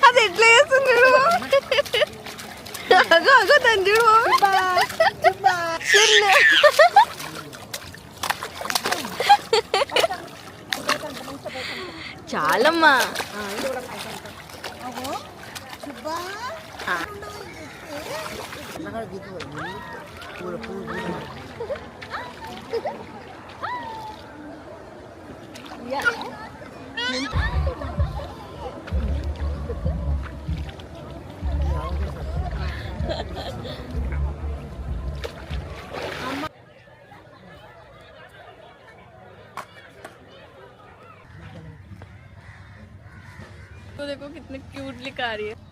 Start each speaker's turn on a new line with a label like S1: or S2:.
S1: అది ఎట్లా చేస్తుంది అగో అగో దాన్ని చూడు చాలమ్మా तो देखो कितने क्यूट लिखा रही है।